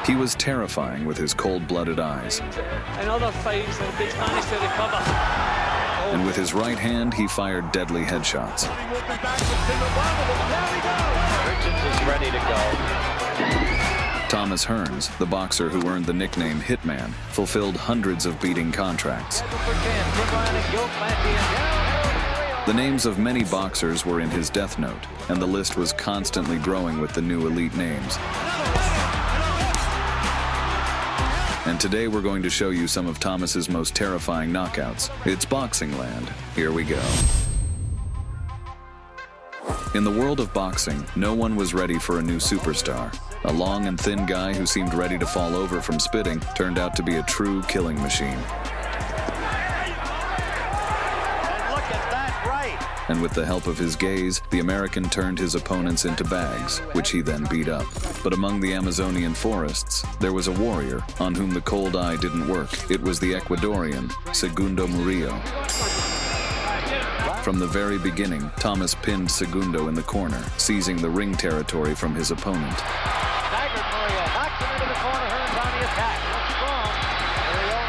He was terrifying with his cold-blooded eyes. Another fight, so Beach managed to recover. And with his right hand, he fired deadly headshots. Richards is ready to go. Thomas Hearns, the boxer who earned the nickname Hitman, fulfilled hundreds of beating contracts. The names of many boxers were in his death note, and the list was constantly growing with the new elite names. And today we're going to show you some of Thomas's most terrifying knockouts. It's Boxing Land. Here we go. In the world of boxing, no one was ready for a new superstar. A long and thin guy who seemed ready to fall over from spitting turned out to be a true killing machine. And with the help of his gaze, the American turned his opponents into bags, which he then beat up. But among the Amazonian forests, there was a warrior on whom the cold eye didn't work. It was the Ecuadorian, Segundo Murillo. From the very beginning, Thomas pinned Segundo in the corner, seizing the ring territory from his opponent. Staggered Murillo, knocks him into the corner, Hearns on the attack. Looks strong. Murillo.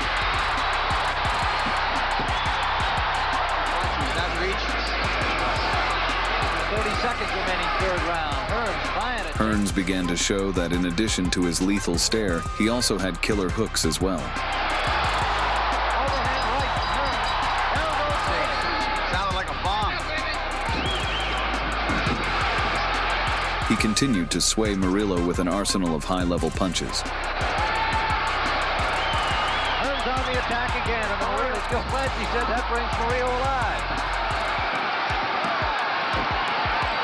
That reaches. 30 seconds remaining third round. Hearns trying it. Hearns began to show that in addition to his lethal stare, he also had killer hooks as well. Overhand right from Hearns. Elbow six. Sounded like a bomb. He continued to sway Murillo with an arsenal of high-level punches. Hearns on the attack again, and Murillo still fledged. He said that brings Murillo alive.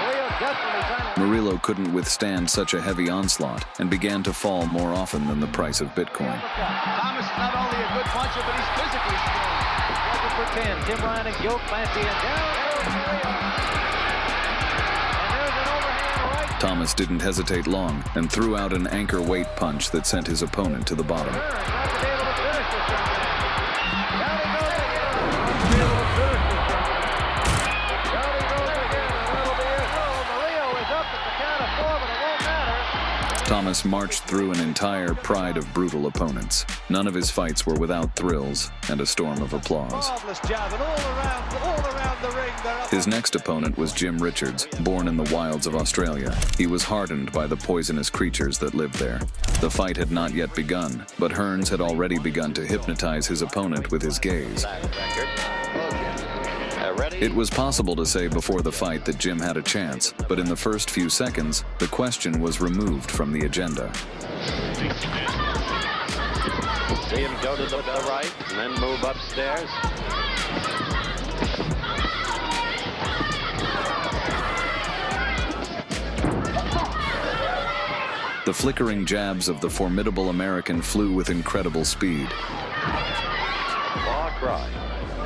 Murillo desperately trying to... Murillo couldn't withstand such a heavy onslaught and began to fall more often than the price of Bitcoin. Thomas is not only a good puncher, but he's physically strong. Second for 10. Tim Ryan and Gil Clancy and down. And there's an overhand right. Thomas didn't hesitate long and threw out an anchor weight punch that sent his opponent to the bottom. Not to be able to finish this one. Down he goes again. Not to be able to finish this one. Down he goes again, and that'll be it. Oh, Murillo is up at the count of 4, but it won't matter. Thomas marched through an entire pride of brutal opponents. None of his fights were without thrills and a storm of applause. Marvelous jab, and all around the ring. They're up. His next opponent was Jim Richards, born in the wilds of Australia. He was hardened by the poisonous creatures that lived there. The fight had not yet begun, but Hearns had already begun to hypnotize his opponent with his gaze. It was possible to say before the fight that Jim had a chance, but in the first few seconds, the question was removed from the agenda. See him go to the right and then move upstairs. The flickering jabs of the formidable American flew with incredible speed. Far cry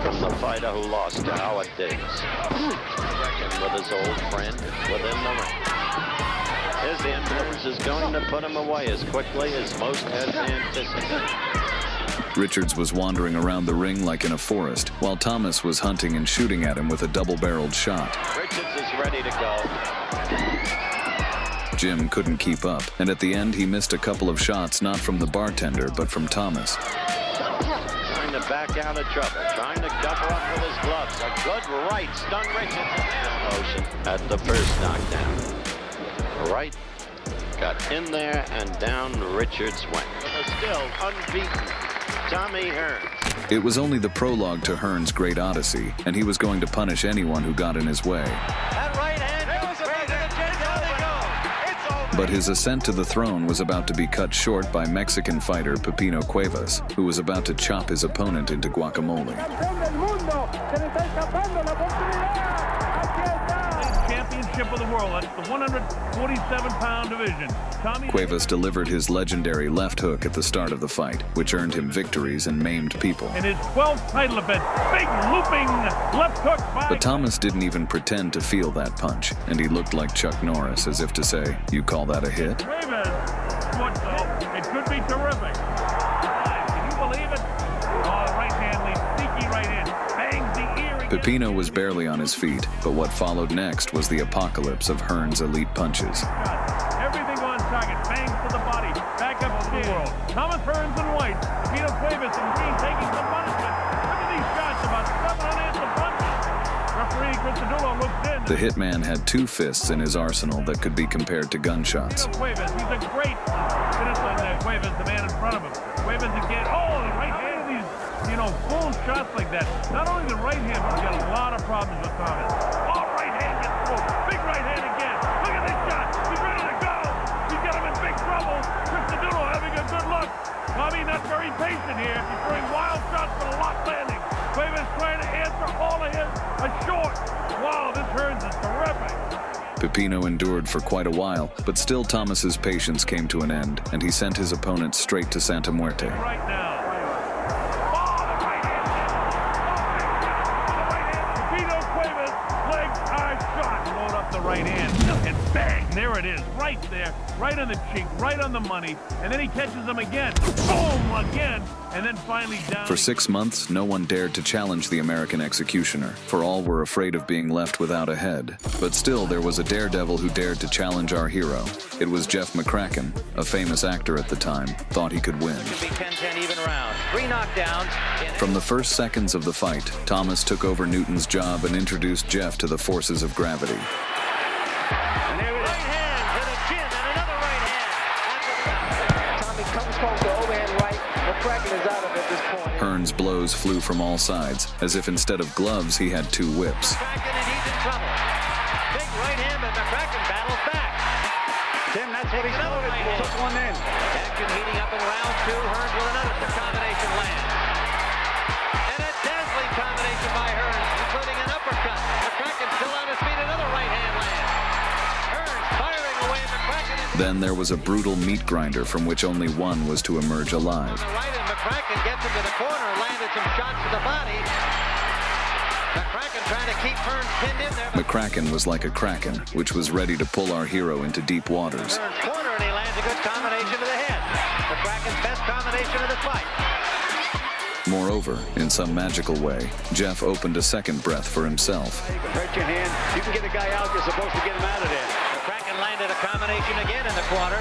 from the fighter who lost to Howard Davis. Reckon with his old friend within the ring. His entrance is going to put him away as quickly as most had anticipated. Richards was wandering around the ring like in a forest, while Thomas was hunting and shooting at him with a double-barreled shot. Richards is ready to go. Jim couldn't keep up, and at the end he missed a couple of shots not from the bartender, but from Thomas. Trying to back out of trouble, trying to cover up with his gloves. A good right stung Richards in motion at the first knockdown. Right got in there and down Richards went. Still unbeaten, Tommy Hearns. It was only the prologue to Hearns' great odyssey, and he was going to punish anyone who got in his way. That right hand. But his ascent to the throne was about to be cut short by Mexican fighter Pepino Cuevas, who was about to chop his opponent into guacamole. Championship of the world. That's the 147-pound division. Cuevas delivered his legendary left hook at the start of the fight, which earned him victories and maimed people. And his 12th title defense. Big looping left hook by... But Thomas didn't even pretend to feel that punch, and he looked like Chuck Norris, as if to say, "You call that a hit?" Cuevas, it could be terrific. Can you believe it? Oh, right hand lead, sneaky right hand, bangs the ear. Pepino was barely on his feet, but what followed next was the apocalypse of Hearns' elite punches. Everything on target, bangs to the body, back up the world. Thomas Hearns in white, Peter Cuevas in green taking some punishment. Look at these shots, about 7 unanswered punches. Referee Cristadulo looks in. The Hitman had 2 fists in his arsenal that could be compared to gunshots. Peter Cuevas, he's a great citizen there. Cuevas, the man in front of him. Cuevas again. Oh, the right hand, these, full shots like that. Not only the right hand, but we got a lot of problems with Thomas. Oh, right hand gets through. Big right hand again. Look at this shot. He's ready to go. He's got him in big trouble. Cristadulo having a good look. Tommy not very patient here. He's throwing wild shots but a lot landing. Cuevas trying to answer all of his short. Wow, this Hearns is terrific. Pepino endured for quite a while, but still Thomas's patience came to an end, and he sent his opponent straight to Santa Muerte. Right now. Oh, the right hand. The right hand. Pepino Cuevas, legs are shot. Load up the right hand, and bang, there it is. Right there, right on the cheek, right on the money. And then he catches him again. Boom, again. And then finally down. For 6 months, no one dared to challenge the American executioner, for all were afraid of being left without a head. But still, there was a daredevil who dared to challenge our hero. It was Jeff McCracken, a famous actor at the time, thought he could win. Be 10-10 even round. 3 knockdowns. From the first seconds of the fight, Thomas took over Newton's job and introduced Jeff to the forces of gravity. And there it is. Right hand to the chin and another right hand. Tommy comes home to overhand right. McCracken is out of it at this point. Hearns' blows flew from all sides, as if instead of gloves he had 2 whips. McCracken, and he's in trouble. Big right hand, but McCracken battles back. Tim, that's what he's loaded for. Took one in. Action heating up in round 2. Hearns with another combination land. And a dazzling combination by Hearns, including an uppercut. McCracken still on his feet, another right hand land. Hearns firing away at McCracken. Then there was a brutal meat grinder from which only one was to emerge alive. On the right, and McCracken gets him to the corner, landed some shots to the body. McCracken trying to keep Hearns pinned in there. McCracken was like a kraken, which was ready to pull our hero into deep waters. Hearns corner, and he lands a good combination to the head. McCracken's best combination of the fight. Moreover, in some magical way, Jeff opened a second breath for himself. You can hurt your hand. You can get a guy out. You're supposed to get him out of there. McCracken landed a combination again in the corner.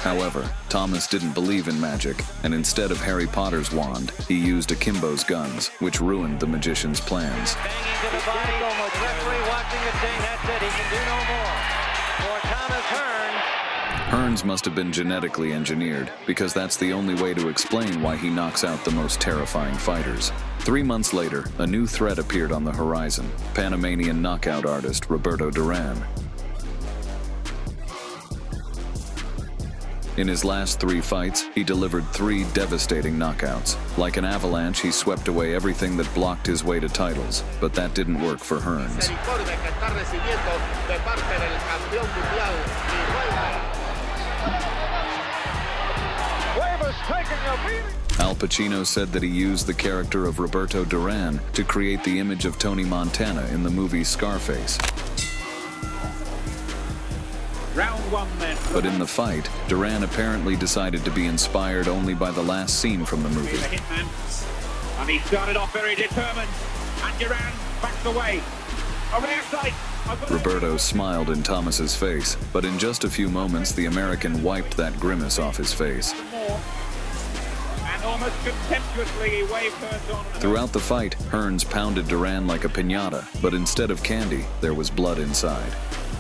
However, Thomas didn't believe in magic, and instead of Harry Potter's wand, he used Akimbo's guns, which ruined the magician's plans. Banging to the body. The referee watching it saying that's it. He can do no more. For Thomas Hearns. Hearns must have been genetically engineered, because that's the only way to explain why he knocks out the most terrifying fighters. 3 months later, a new threat appeared on the horizon: Panamanian knockout artist Roberto Duran. In his last 3 fights, he delivered 3 devastating knockouts. Like an avalanche, he swept away everything that blocked his way to titles, but that didn't work for Hearns. Al Pacino said that he used the character of Roberto Duran to create the image of Tony Montana in the movie Scarface. Round 1 then. But in the fight, Duran apparently decided to be inspired only by the last scene from the movie. The Hitman, and he started off very determined, and Duran backed away. Over the outside. Roberto smiled in Thomas's face, but in just a few moments, the American wiped that grimace off his face. And almost contemptuously, he waved Hearns on. Throughout the fight, Hearns pounded Duran like a piñata, but instead of candy, there was blood inside.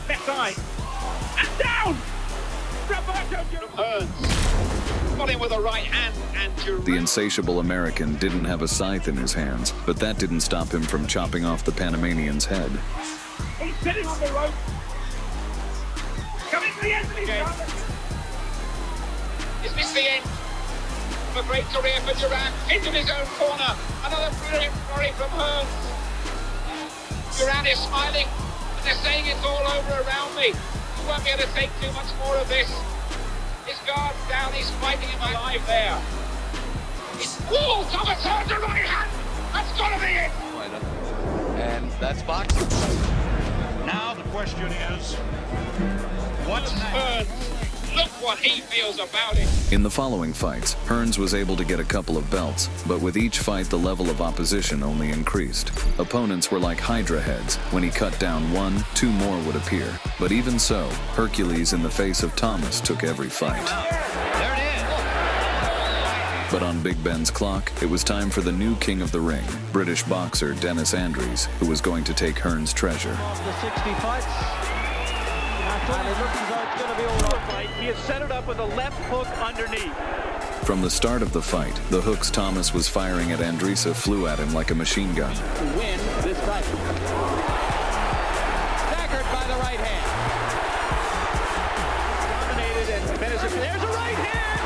Left eye. And down! Roberto Duran. Hearns got him with a right hand, and Duran. The insatiable American didn't have a scythe in his hands, but that didn't stop him from chopping off the Panamanian's head. He's sitting on the rope. Coming to the end of his run. Is this the end of a great career for Duran? Into his own corner. Another brilliant story from Hearns. Duran is smiling, and they're saying it's all over around me. You won't be able to take too much more of this. His guard's down, he's fighting him alive there. Whoa, Thomas Hearns, a right hand! That's gotta be it! And that's boxing. Now the question is, what's next? Look what he feels about it. In the following fights, Hearns was able to get a couple of belts, but with each fight the level of opposition only increased. Opponents were like Hydra heads. When he cut down one, 2 more would appear. But even so, Hercules in the face of Thomas took every fight. There it is. But on Big Ben's clock, it was time for the new king of the ring, British boxer Dennis Andrews, who was going to take Hearns' treasure. After 60 fights, and it looks as though it's going to be all right. He has set it up with a left hook underneath. From the start of the fight, the hooks Thomas was firing at Andrews flew at him like a machine gun. To win this fight. Staggered by the right hand. Dominated and Dennis. There's a right hand!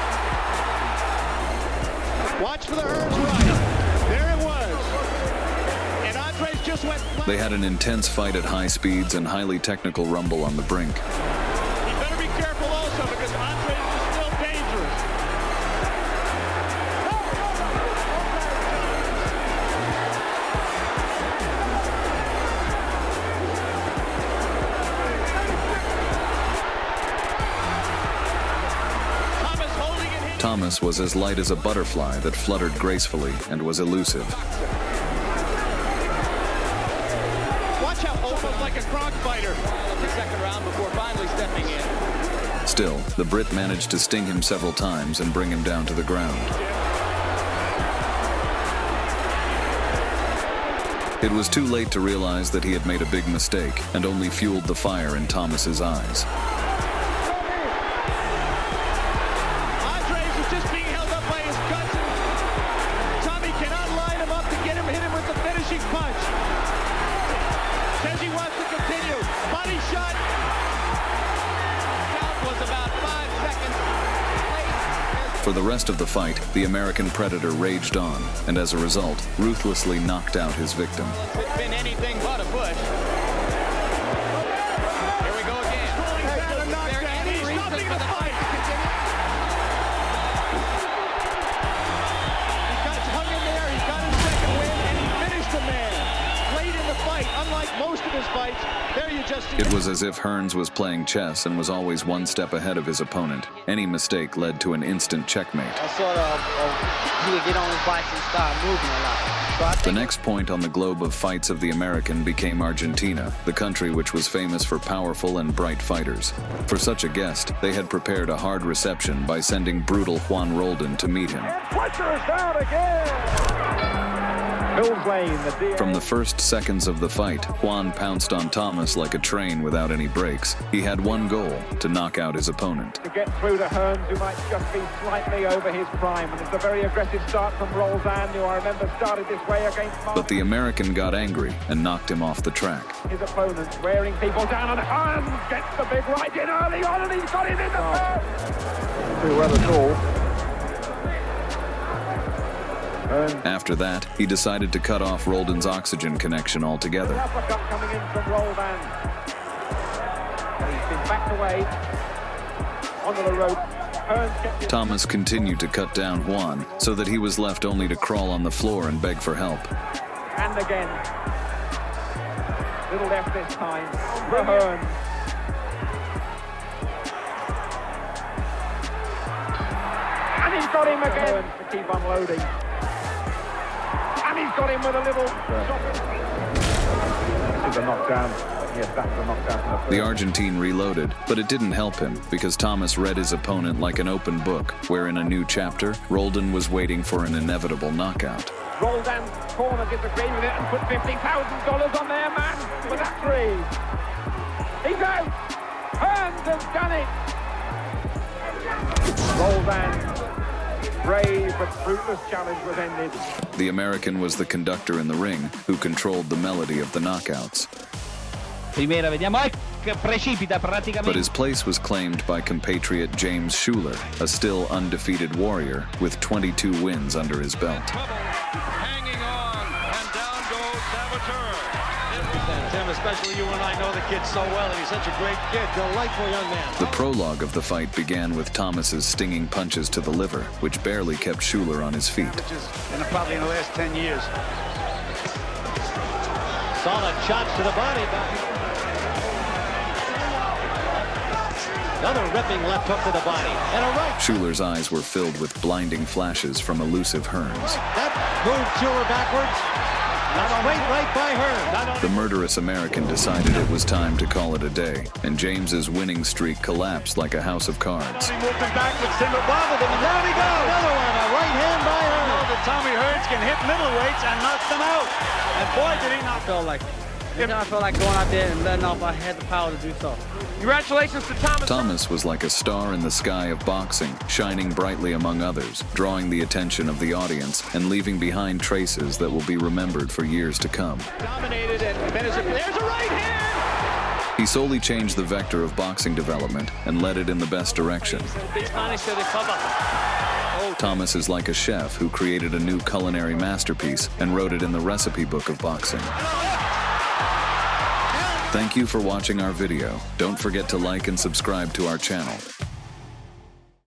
Watch for the Hearns right. There it was. And Andrews just went flat. They had an intense fight at high speeds and highly technical rumble on the brink. He better be careful also because Andrews is still dangerous. Thomas holding it in. Thomas was as light as a butterfly that fluttered gracefully and was elusive. Watch out, almost like a Gronk fighter. The second round before finally stepping in. Still, the Brit managed to sting him several times and bring him down to the ground. It was too late to realize that he had made a big mistake and only fueled the fire in Thomas's eyes. Andrews is just being held up by his guts, and Tommy cannot line him up to get him, hit him with the finishing punch. Says he wants to continue. Body shot. Count was about 5 seconds late. For the rest of the fight, the American Predator raged on, and as a result, ruthlessly knocked out his victim. It's been anything but a push. Here we go again. He's had a knockdown. He's stopping the fight. He got hung in there. He got his second win, and he finished the man late in the fight. Unlike most of his fights, there you just see. It was as if Hearns was playing chess and was always one step ahead of his opponent. Any mistake led to an instant checkmate. Sort of he would get on his bike and start moving a lot. So I The think next point on the globe of fights of the American became Argentina, the country which was famous for powerful and bright fighters. For such a guest, they had prepared a hard reception by sending brutal Juan Roldan to meet him. Fletcher is down again. Mills Lane, the DA. From the first seconds of the fight, Juan pounced on Thomas like a train without any brakes. He had one goal, to knock out his opponent. To get through to Hearns, who might just be slightly over his prime. And it's a very aggressive start from Roldan, who I remember started this way against But the American got angry and knocked him off the track. his opponents, wearing people down, and Hearns gets the big right in early on, and he's got him in the first. Too well at all. After that, he decided to cut off Roldan's oxygen connection altogether. Uppercut coming in from Roldan. He's been backed away onto the rope. Hearns kept his Thomas continued to cut down Juan, so that he was left only to crawl on the floor and beg for help. hand again. Little left this time for Hearns. And he's got him again to keep unloading. And he's got him with a little shot. This is a knockdown. Yes, that's a knockdown from the first. The Argentine reloaded, but it didn't help him because Thomas read his opponent like an open book, where in a new chapter, Roldan was waiting for an inevitable knockout. Roldan's corner disagreed with it and put $50,000 on their man with that three. He's out. Hearns has done it. Roldan's brave but fruitless challenge was ended. The American was the conductor in the ring, who controlled the melody of the knockouts. Primera, vediamo, precipita But praticamente. his place was claimed by compatriot James Schuler, a still undefeated warrior with 22 wins under his belt. Hanging on, and down goes Saboteur. Tim, especially you and I know the kid so well, and he's such a great kid, delightful young man. The prologue of the fight began with Thomas's stinging punches to the liver, which barely kept Schuler on his feet. Probably in the last 10 years. Solid shots to the body. Another ripping left hook to the body. And a right. Schuler's eyes were filled with blinding flashes from elusive Hearns. That moved Schuler backwards. Not a straight right by Hearns. The murderous American decided it was time to call it a day, and James's winning streak collapsed like a house of cards. He moved him backwards. Timber bobbled him, and down he goes. Another one, a right hand Tommy Hearns can hit middleweights and knock them out. And boy, did he not. I felt like going out there and letting off. I had the power to do so. Congratulations to Thomas. Thomas was like a star in the sky of boxing, shining brightly among others, drawing the attention of the audience and leaving behind traces that will be remembered for years to come. Dominated, and there's a right hand. He solely changed the vector of boxing development and led it in the best direction. Thomas is like a chef who created a new culinary masterpiece and wrote it in the recipe book of boxing. Thank you for watching our video. Don't forget to like and subscribe to our channel.